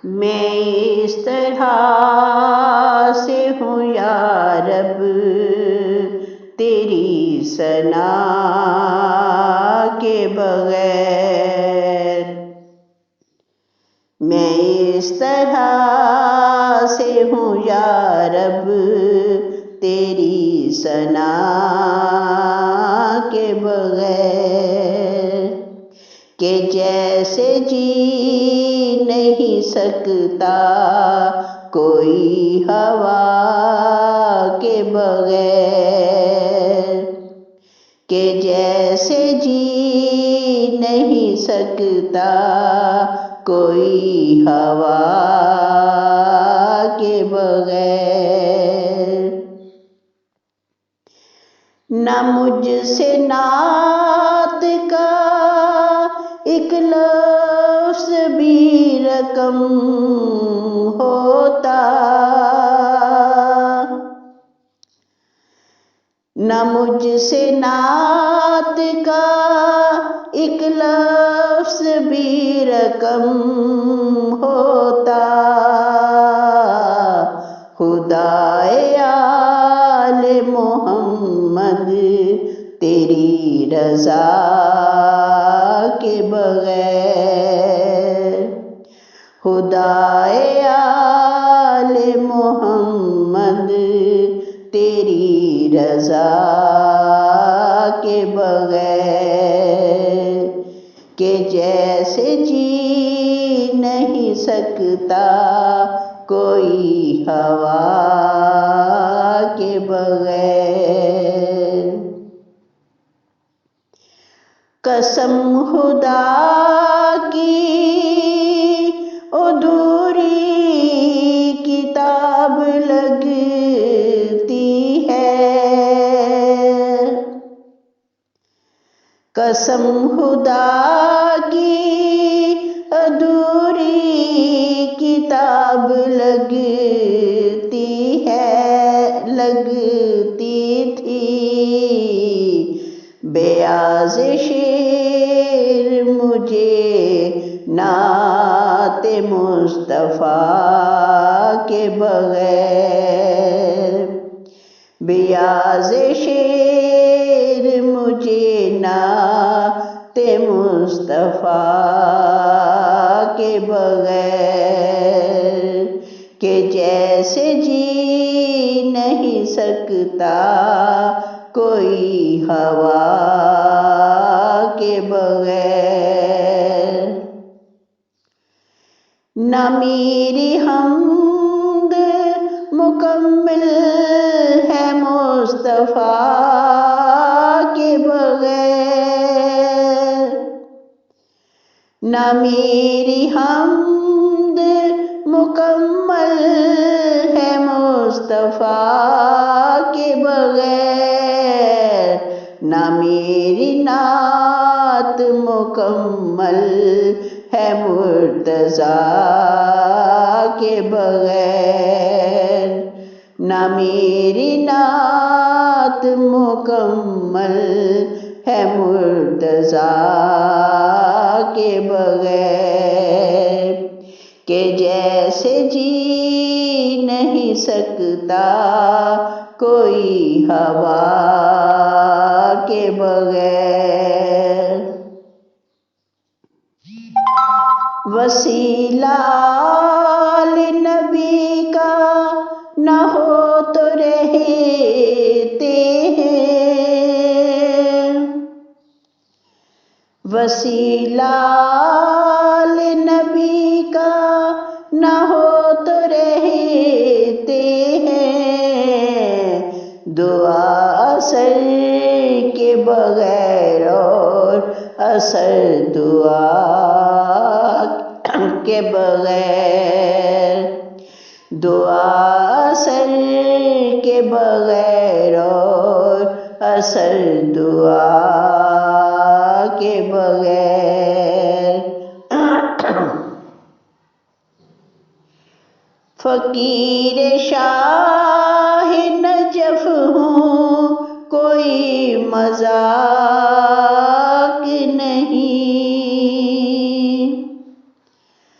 میں اس طرح سے ہوں یا رب تیری ثنا کے بغیر، میں اس طرح سے ہوں یا رب تیری ثنا کے بغیر، کہ جیسے جی نہیں سکتا کوئی ہوا کے بغیر، کہ جیسے جی نہیں سکتا کوئی ہوا کے بغیر، نہ مجھ سے نعت کا ایک لفظ بھی رقم ہوتا، نہ مجھ سے نعت کا ایک لفظ بھی رقم ہوتا، خدائے آل محمد تیری رضا کے بغیر، خدائے آل محمد تیری رضا کے بغیر، کہ جیسے جی نہیں سکتا کوئی ہوا کے بغیر، قسم خدا کی ادھوری کتاب لگتی ہے، قسم خدا کی ادھوری کتاب لگتی تھی، بیاض شعر مجھے نعت مصطفیٰ کے بغیر، بیاض شعر مجھے نعت مصطفیٰ کے بغیر، کہ جیسے جی نہیں سکتا کوئی ہوا کے بغیر، نہ میری حمد مکمل ہے مصطفیٰ کے بغیر، نہ میری حمد مکمل ہے مصطفیٰ کے بغیر، نہ میری نعت مکمل ہے مرتضیٰ کے بغیر، نہ میری نعت مکمل ہے مرتضیٰ کے بغیر، کہ جیسے جی نہیں سکتا کوئی ہوا کے بغیر، وسیلہ آل نبی کا نہ ہو تو رہتے ہیں، وسیلہ آل نبی کا نہ ہو تو رہتے ہیں، دعا اثر کے بغیر اور اثر دعا کے بغیر، دعا اثر کے بغیر اور اثر دعا کے بغیر، فقیر شاہ نجف ہوں کوئی مزار